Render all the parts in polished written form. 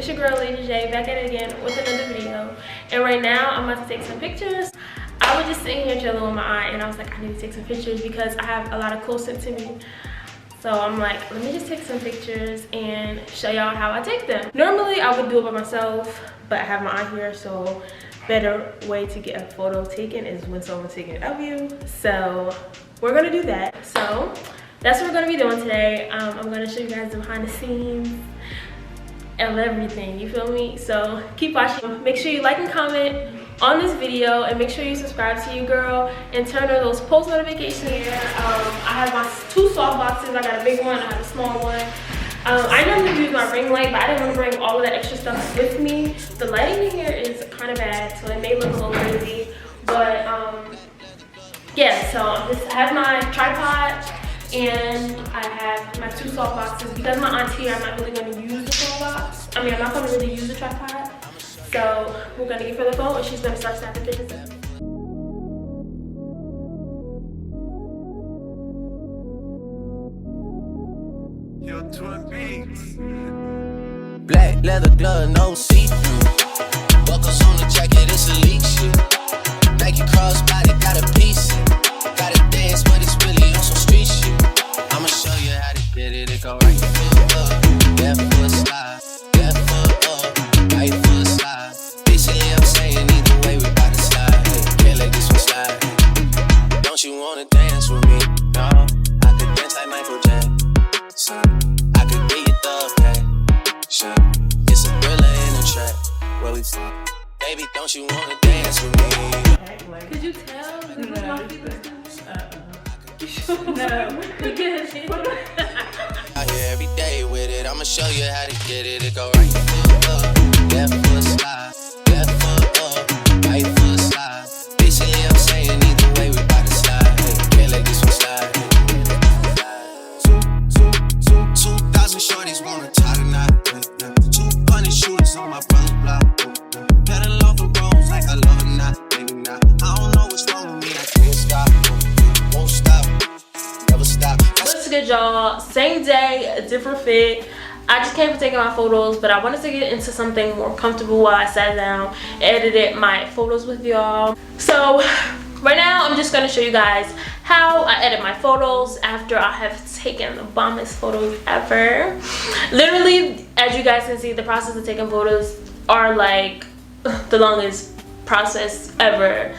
It's your girl Alajah back at it again with another video. And right now I'm about to take some pictures. I was just sitting here chilling with my aunt and I was like, I need to take some pictures because I have a lot of close up to me. So I'm like, let me just take some pictures and show y'all how I take them. Normally I would do it by myself, but I have my aunt here, so better way to get a photo taken is when someone's taking it of you. So we're gonna do that. So that's what we're gonna be doing today. I'm gonna show you guys the behind the scenes of everything, you feel me? So keep watching. Make sure you like and comment on this video and make sure you subscribe to your girl and turn on those post notifications here. I have my two soft boxes. I got a big one, I have a small one. I normally use my ring light, but I didn't want to bring all of that extra stuff with me. The lighting in here is kind of bad, so it may look a little crazy, but yeah. So I have my tripod and I have my two soft boxes. Because my aunt's here, I'm not really going to use the phone box. I mean, I'm not going to really use the tripod. So we're going to give her the phone and she's going to start snapping pictures up. Black leather glove, no see-through. Buckles on the jacket, it's elite shit. Nike crossbody, got a piece. Gotta dance, but it's really on some street shit. I'ma show you how to get it. It go right foot up, left foot slide, left foot up, right foot slide. Basically, I'm saying either way we bout to slide. Hey, can't let this one slide. Don't you wanna dance with me? No, I could dance like Michael Jackson. I could be your thug, hey. Sure. It's a thriller in the track. Where we from? Baby, don't you wanna dance with me? Could you tell? No. Out here every day with it. I'ma show you how to get it. It go right foot up, left foot slide, left foot up, right foot slide. Basically, I'm saying either way we bout to slide. Hey, can't let this one slide. 2,000 shorties wanna tie the knot. 200 shooters on my brother's block. Pedal off the roads like I love it, not, maybe not. I don't know what's wrong with me, I can't stop. Won't stop, never stop. What's good, y'all? Same day, different fit. I just came for taking my photos, but I wanted to get into something more comfortable while I sat down and edited my photos with y'all. So right now I'm just gonna show you guys how I edit my photos after I have taken the bombest photos ever. Literally, as you guys can see, the process of taking photos are like the longest process ever.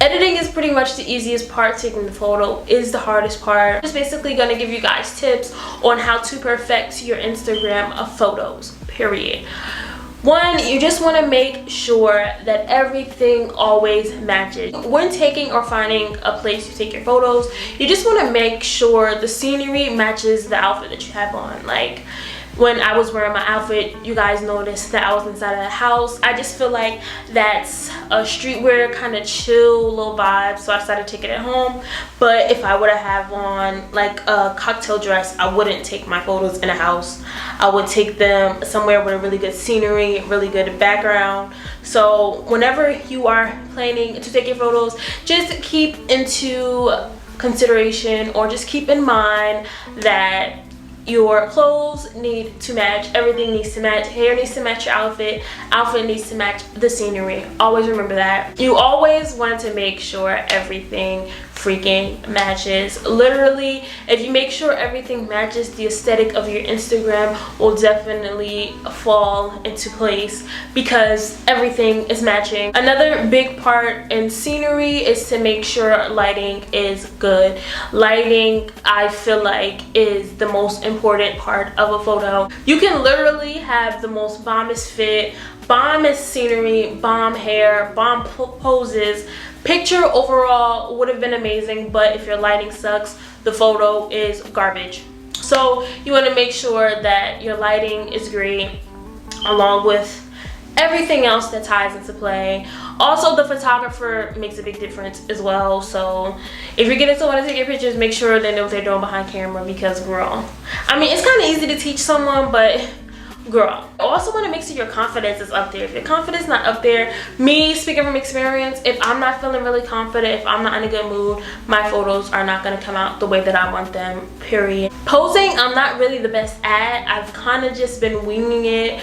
Editing is pretty much the easiest part. Taking the photo is the hardest part. I'm just basically gonna give you guys tips on how to perfect your Instagram of photos, period. One, you just want to make sure that everything always matches. When taking or finding a place to take your photos, you just want to make sure the scenery matches the outfit that you have on. Like when I was wearing my outfit, you guys noticed that I was inside of the house. I just feel like that's a streetwear kind of chill little vibe, so I decided to take it at home. But if I were to have on like a cocktail dress, I wouldn't take my photos in a house. I would take them somewhere with a really good scenery, really good background. So whenever you are planning to take your photos, just keep into consideration or just keep in mind that your clothes need to match, everything needs to match, hair needs to match your outfit, outfit needs to match the scenery. Always remember that. You always want to make sure everything freaking matches. Literally, if you make sure everything matches, the aesthetic of your Instagram will definitely fall into place because everything is matching. Another big part in scenery is to make sure lighting is good. Lighting, I feel like, is the most important part of a photo. You can literally have the most bombest fit, bombest scenery, bomb hair, bomb poses. Picture overall would have been amazing, but if your lighting sucks, the photo is garbage. So you want to make sure that your lighting is great along with everything else that ties into play. Also, the photographer makes a big difference as well. So if you're getting someone to take your pictures, make sure they know what they're doing behind camera, because girl, I mean, it's kind of easy to teach someone, but girl, I also want to make sure your confidence is up there. If your confidence is not up there, me speaking from experience, if I'm not feeling really confident, if I'm not in a good mood, my photos are not going to come out the way that I want them, period. Posing, I'm not really the best at. I've kind of just been winging it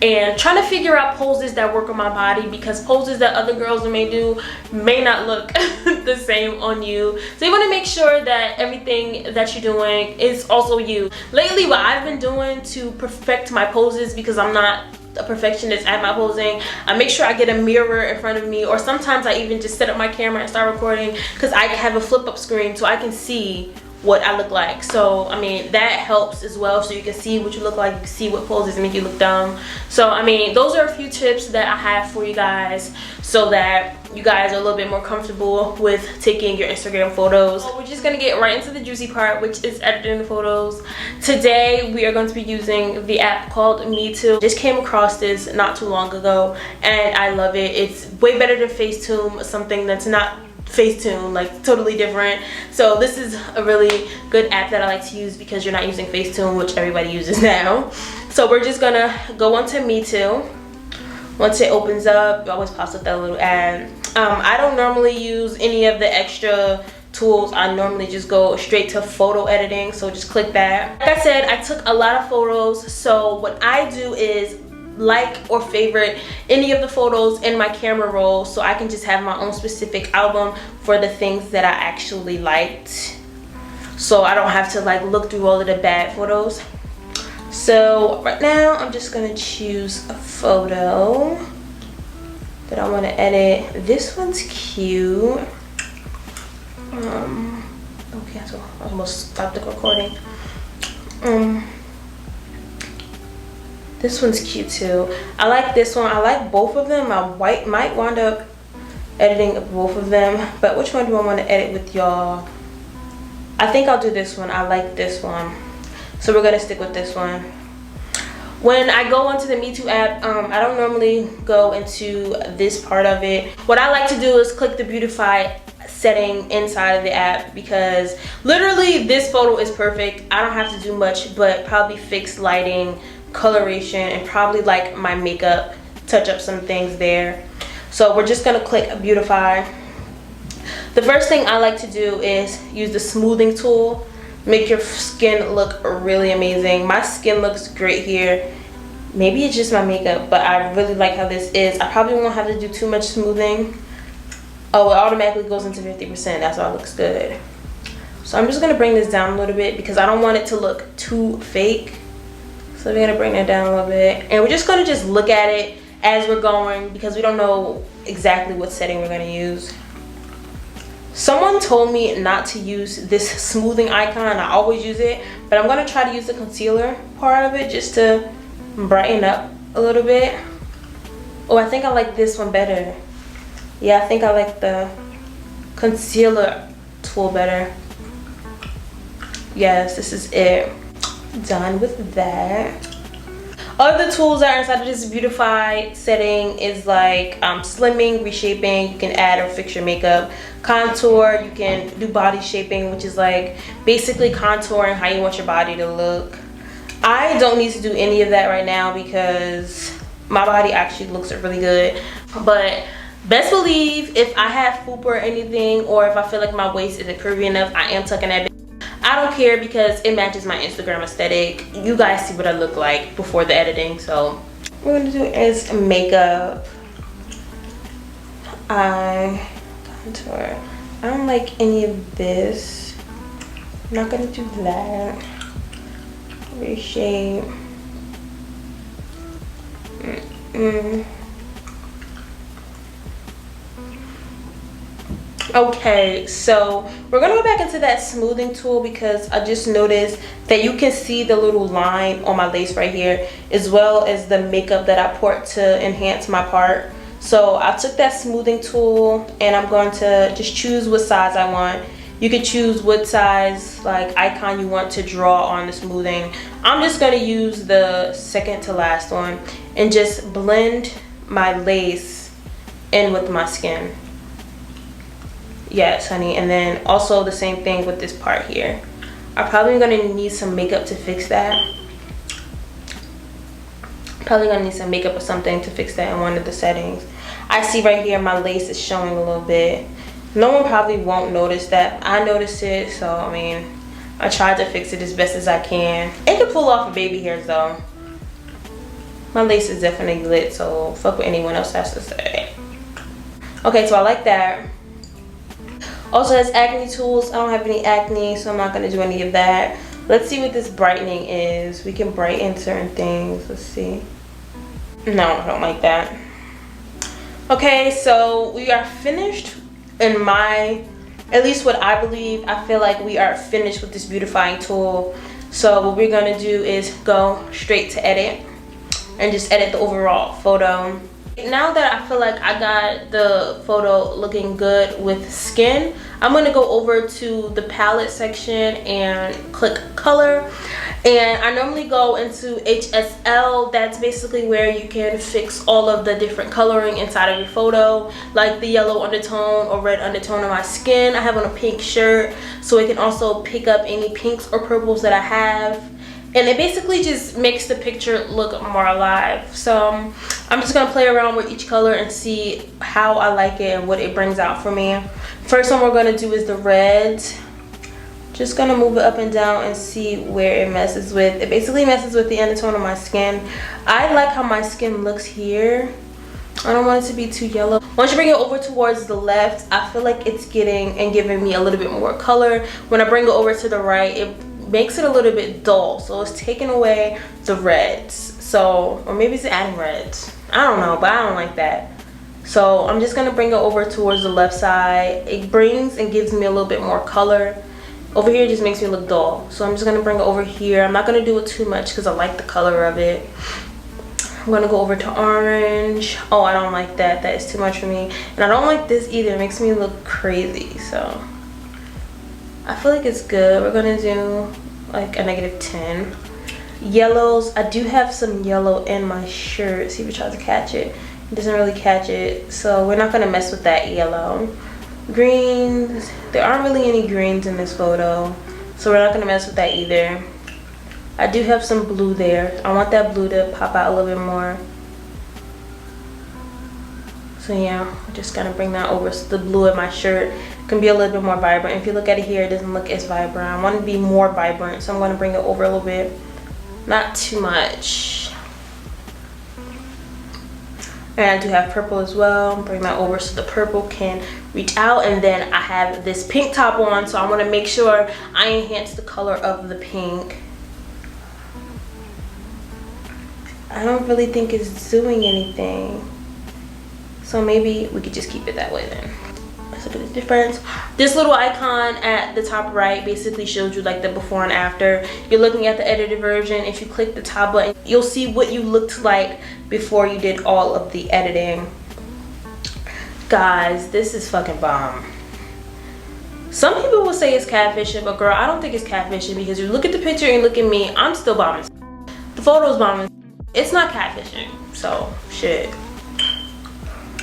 and trying to figure out poses that work on my body, because poses that other girls may do may not look the same on you. So you want to make sure that everything that you're doing is also you. Lately, what I've been doing to perfect my poses, because I'm not a perfectionist at my posing, I make sure I get a mirror in front of me, or sometimes I even just set up my camera and start recording, because I have a flip up screen so I can see what I look like. So I mean, that helps as well, so you can see what you look like, you can see what poses make you look dumb. So I mean, those are a few tips that I have for you guys, so that you guys are a little bit more comfortable with taking your Instagram photos. So we're just gonna get right into the juicy part, which is editing the photos. Today we are going to be using the app called Me Too. Just came across this not too long ago and I love it. It's way better than Facetune, something that's not Facetune, like totally different. So this is a really good app that I like to use, because you're not using Facetune, which everybody uses now. So we're just gonna go onto Me Too. Once it opens up, it always pops up that little ad. I don't normally use any of the extra tools. I normally just go straight to photo editing, so just click that. Like I said, I took a lot of photos, so what I do is like or favorite any of the photos in my camera roll, so I can just have my own specific album for the things that I actually liked, so I don't have to like look through all of the bad photos. So right now I'm just gonna choose a photo that I want to edit. This one's cute. Okay, so I almost stopped the recording. This one's cute too. I like this one. I like both of them. I might wind up editing both of them, but which one do I want to edit with y'all? I think I'll do this one. I like this one, so we're gonna stick with this one. When I go onto the Me Too app, I don't normally go into this part of it. What I like to do is click the beautify setting inside of the app, because literally this photo is perfect. I don't have to do much but probably fix lighting, coloration, and probably like my makeup, touch up some things there. So we're just gonna click beautify. The first thing I like to do is use the smoothing tool. Make your skin look really amazing. My skin looks great here. Maybe it's just my makeup, but I really like how this is. I probably won't have to do too much smoothing. Oh, it automatically goes into 50%. That's why it looks good. So I'm just gonna bring this down a little bit, because I don't want it to look too fake. So we're gonna bring that down a little bit, and we're just gonna just look at it as we're going, because we don't know exactly what setting we're gonna use. Someone told me not to use this smoothing icon. I always use it, but I'm gonna try to use the concealer part of it just to brighten up a little bit. Oh, I think I like this one better. Yeah, I think I like the concealer tool better. Yes, this is it. Done with that. Other tools that are inside of this beautify setting is like slimming, reshaping. You can add or fix your makeup. Contour, you can do body shaping, which is like basically contouring how you want your body to look. I don't need to do any of that right now because my body actually looks really good. But best believe if I have fupa or anything, or if I feel like my waist isn't curvy enough, I am tucking that. I don't care, because it matches my Instagram aesthetic. You guys see what I look like before the editing. So what we're gonna do is makeup, eye contour. I don't like any of this. I'm not gonna do that. Reshape. Okay, so we're gonna go back into that smoothing tool, because I just noticed that you can see the little line on my lace right here, as well as the makeup that I poured to enhance my part. So I took that smoothing tool and I'm going to just choose what size I want. You can choose what size like icon you want to draw on the smoothing. I'm just gonna use the second to last one and just blend my lace in with my skin. Yes, honey. And then also the same thing with this part here. I'm probably gonna need some makeup to fix that. Probably gonna need some makeup or something to fix that in one of the settings. I see right here my lace is showing a little bit. No one probably won't notice that. I noticed it, so I mean, I tried to fix it as best as I can. It can pull off baby hairs though. My lace is definitely lit, so fuck what anyone else has to say. Okay, so I like that. Also has acne tools. I don't have any acne, so I'm not gonna do any of that. Let's see what this brightening is. We can brighten certain things. Let's see. No, I don't like that. Okay, so we are finished in my, at least what I believe. I feel like we are finished with this beautifying tool. So what we're gonna do is go straight to edit and just edit the overall photo. Now that I feel like I got the photo looking good with skin, I'm going to go over to the palette section and click color. And I normally go into HSL. That's basically where you can fix all of the different coloring inside of your photo, like the yellow undertone or red undertone of my skin. I have on a pink shirt, so it can also pick up any pinks or purples that I have. And it basically just makes the picture look more alive. So I'm just gonna play around with each color and see how I like it and what it brings out for me. First one we're gonna do is the red. Just gonna move it up and down and see where it messes with. It basically messes with the undertone of my skin. I like how my skin looks here. I don't want it to be too yellow. Once you bring it over towards the left, I feel like it's getting and giving me a little bit more color. When I bring it over to the right, it makes it a little bit dull, so it's taking away the reds. So, or maybe it's adding reds, I don't know, but I don't like that. So I'm just gonna bring it over towards the left side. It brings and gives me a little bit more color. Over here it just makes me look dull, so I'm just gonna bring it over here. I'm not gonna do it too much because I like the color of it. I'm gonna go over to orange. Oh, I don't like that. That is too much for me. And I don't like this either. It makes me look crazy. So I feel like it's good. We're gonna do like a -10. Yellows. I do have some yellow in my shirt. See if it tries to catch it. It doesn't really catch it. So we're not gonna mess with that yellow. Greens. There aren't really any greens in this photo, so we're not gonna mess with that either. I do have some blue there. I want that blue to pop out a little bit more. So yeah, I'm just gonna bring that over so the blue in my shirt can be a little bit more vibrant. If you look at it here, it doesn't look as vibrant. I want it to be more vibrant, so I'm gonna bring it over a little bit. Not too much. And I do have purple as well. Bring that over so the purple can reach out. And then I have this pink top on, so I wanna make sure I enhance the color of the pink. I don't really think it's doing anything, so maybe we could just keep it that way then. Let's look at the difference. This little icon at the top right basically shows you like the before and after. You're looking at the edited version. If you click the top button, you'll see what you looked like before you did all of the editing. Guys, this is fucking bomb. Some people will say it's catfishing, but girl, I don't think it's catfishing, because you look at the picture and look at me, I'm still bombing. The photo's bombing. It's not catfishing, so shit.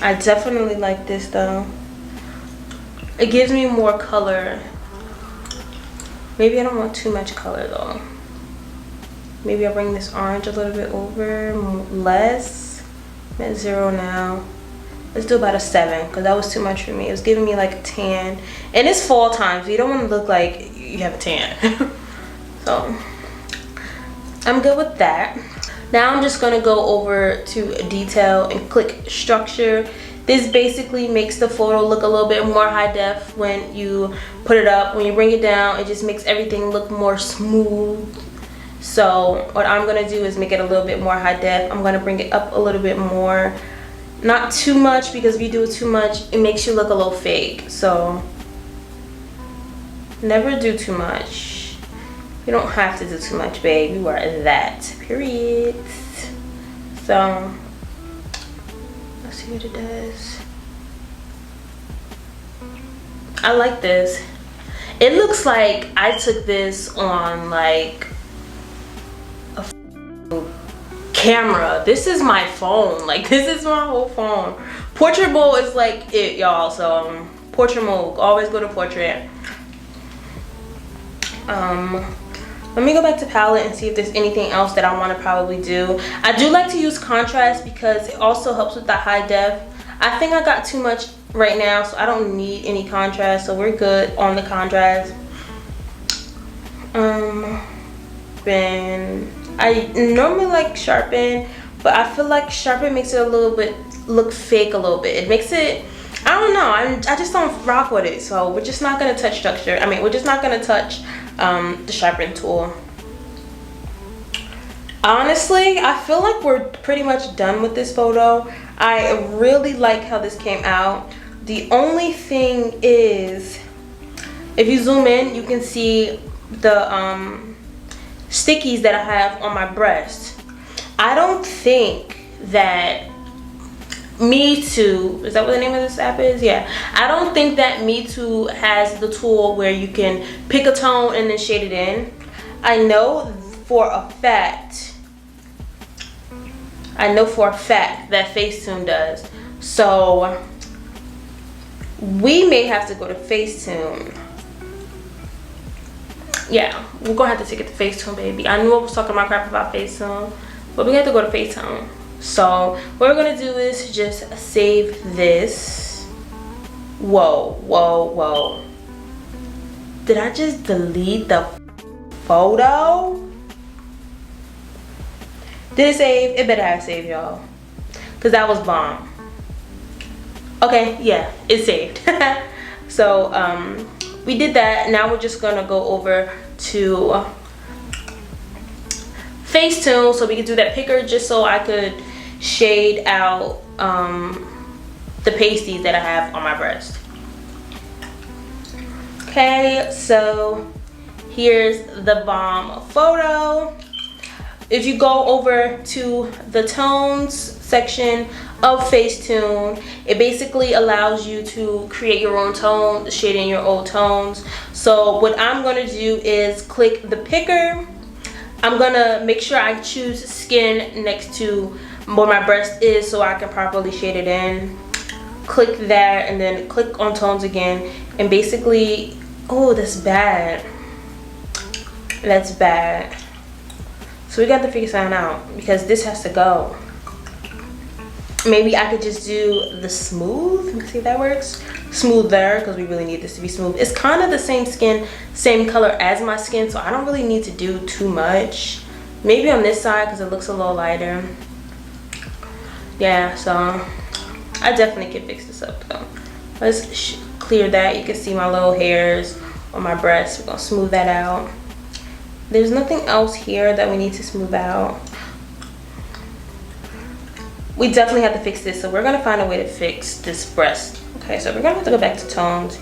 I definitely like this though. It gives me more color. Maybe I don't want too much color though. Maybe I'll bring this orange a little bit over, less. I'm at 0 now. Let's do about a 7, because that was too much for me. It was giving me like a tan. And it's fall time, so you don't want to look like you have a tan. So I'm good with that. Now I'm just gonna go over to detail and click structure. This basically makes the photo look a little bit more high def when you put it up. When you bring it down, it just makes everything look more smooth. So what I'm gonna do is make it a little bit more high def. I'm gonna bring it up a little bit more. Not too much, because if you do it too much, it makes you look a little fake. So never do too much. You don't have to do too much, babe. You are that, period. So let's see what it does. I like this. It looks like I took this on like a camera. This is my phone. Like, this is my whole phone. Portrait mode is like it, y'all. So portrait mode, always go to portrait. Let me go back to palette and see if there's anything else that I want to probably do. I do like to use contrast because it also helps with the high def. I think I got too much right now, so I don't need any contrast, so we're good on the contrast. Then I normally like sharpen, but I feel like sharpen makes it a little bit look fake a little bit. It makes it, I don't know, I just don't rock with it. So we're just not gonna touch structure. I mean, we're just not gonna touch the sharpen tool. Honestly, I feel like we're pretty much done with this photo. I really like how this came out. The only thing is, if you zoom in, you can see the stickies that I have on my breast. I don't think that Me Too, is that what the name of this app is? Yeah, I don't think that Me Too has the tool where you can pick a tone and then shade it in. I know for a fact that Facetune does. So we may have to go to Facetune. Yeah, we're gonna have to take it to Facetune, baby. I knew I was talking my crap about Facetune, but we have to go to Facetune. So what we're gonna do is just save this. Whoa, whoa, whoa. Did I just delete the photo? Did it save? It better have saved, y'all, because that was bomb. Okay, yeah, it saved. So we did that. Now we're just gonna go over to Facetune so we can do that picker, just so I could shade out the pasties that I have on my breast. Okay, so here's the bomb photo. If you go over to the tones section of Facetune, it basically allows you to create your own tone, shade in your own tones. So what I'm gonna do is click the picker. I'm gonna make sure I choose skin next to where my breast is so I can properly shade it in. Click that and then click on tones again, and basically, oh, that's bad. That's bad. So we got to figure something out because this has to go. Maybe I could just do the smooth. Let me see if that works. Smooth there, because we really need this to be smooth. It's kind of the same skin, same color as my skin, so I don't really need to do too much. Maybe on this side because it looks a little lighter. Yeah, so I definitely can fix this up though. Let's clear that. You can see my little hairs on my breast. We're gonna smooth that out. There's nothing else here that we need to smooth out. We definitely have to fix this, so we're gonna find a way to fix this breast. Okay, so we're gonna have to go back to tones.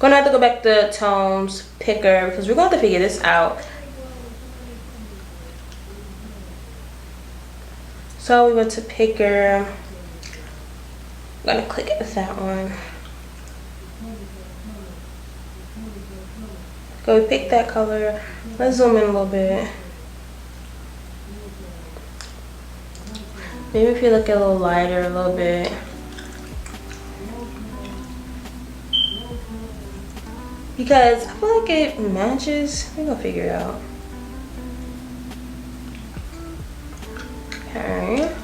Gonna have to go back to tones, picker, because we're gonna have to figure this out. So we went to picker. I'm gonna click that one. Go pick that color. Let's zoom in a little bit. Maybe if you look a little lighter a little bit. Because I feel like it matches. We're gonna figure it out. Okay.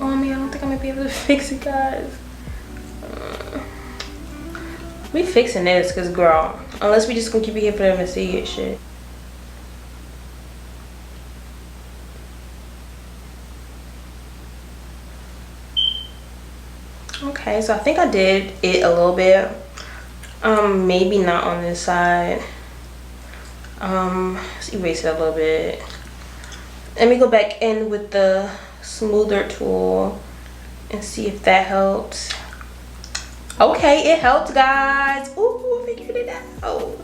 Oh man, I don't think I'm gonna be able to fix it, guys. We fixing this, cause girl, unless we just gonna keep it here for them to see it, shit. Okay, so I think I did it a little bit. Maybe not on this side. Let's erase it a little bit. Let me go back in with the smoother tool and see if that helps. Okay, it helped, guys. Ooh, figured it out.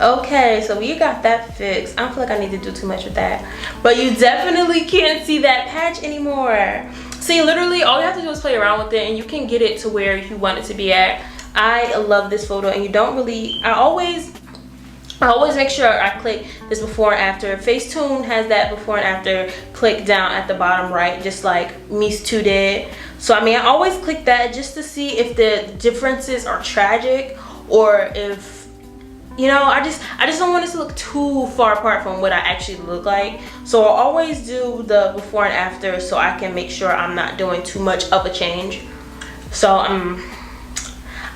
Okay, so we got that fixed. I don't feel like I need to do too much with that, but you definitely can't see that patch anymore. See, literally all you have to do is play around with it and you can get it to where you want it to be at. I love this photo, and you don't really, I always make sure I click this before and after. Facetune has that before and after click down at the bottom right, just like Me Too did. So I mean, I always click that just to see if the differences are tragic, or if, you know, I just don't want it to look too far apart from what I actually look like. So I'll always do the before and after so I can make sure I'm not doing too much of a change. So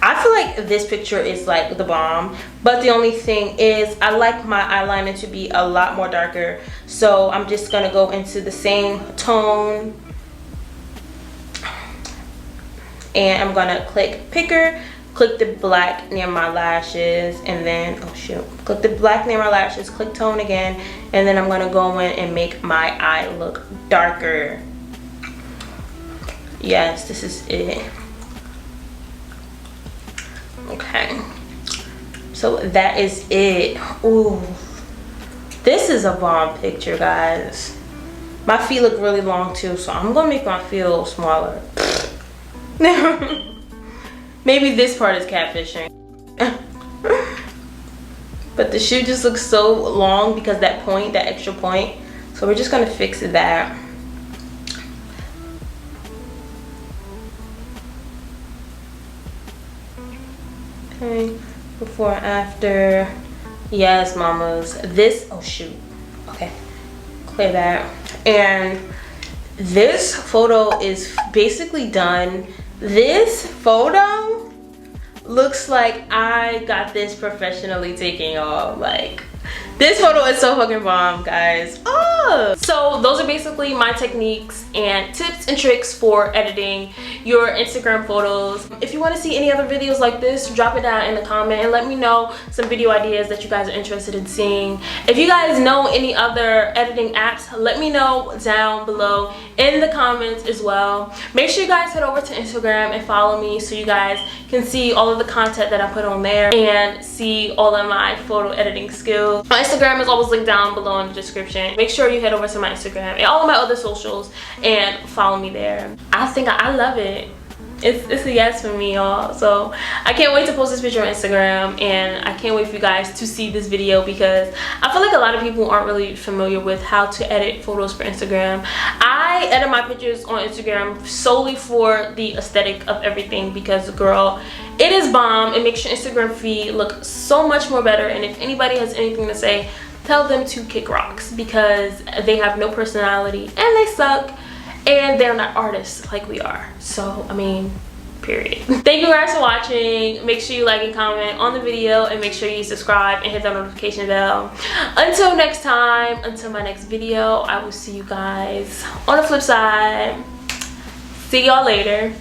I feel like this picture is like the bomb, but the only thing is I like my eyeliner to be a lot more darker, so I'm just gonna go into the same tone and I'm gonna click picker, click the black near my lashes, and then oh shoot, click the black near my lashes, click tone again, and then I'm gonna go in and make my eye look darker. Yes, this is it. Okay, so that is it. Ooh, this is a bomb picture, guys. My feet look really long too, so I'm gonna make my feet a little smaller. Maybe this part is catfishing. But the shoe just looks so long because that point, that extra point. So we're just gonna fix that. Okay, before and after. Yes, mamas. This, oh shoot. Okay, clear that. And this photo is basically done. This photo looks like I got this professionally taken, y'all. Like, this photo is so fucking bomb, guys. Oh, so those are basically my techniques and tips and tricks for editing your Instagram photos. If you want to see any other videos like this, drop it down in the comment and let me know some video ideas that you guys are interested in seeing. If you guys know any other editing apps, let me know down below in the comments as well. Make sure you guys head over to Instagram and follow me so you guys can see all of the content that I put on there and see all of my photo editing skills. My Instagram is always linked down below in the description. Make sure you head over to my Instagram and all of my other socials and follow me there. I think I love it. It's a yes for me, y'all. So I can't wait to post this picture on Instagram, and I can't wait for you guys to see this video because I feel like a lot of people aren't really familiar with how to edit photos for Instagram. I edit my pictures on Instagram solely for the aesthetic of everything because, girl, it is bomb. It makes your Instagram feed look so much more better, and if anybody has anything to say, tell them to kick rocks because they have no personality and they suck. And they're not artists like we are. So, I mean, period. Thank you guys for watching. Make sure you like and comment on the video, and make sure you subscribe and hit that notification bell. Until next time, until my next video, I will see you guys on the flip side. See y'all later.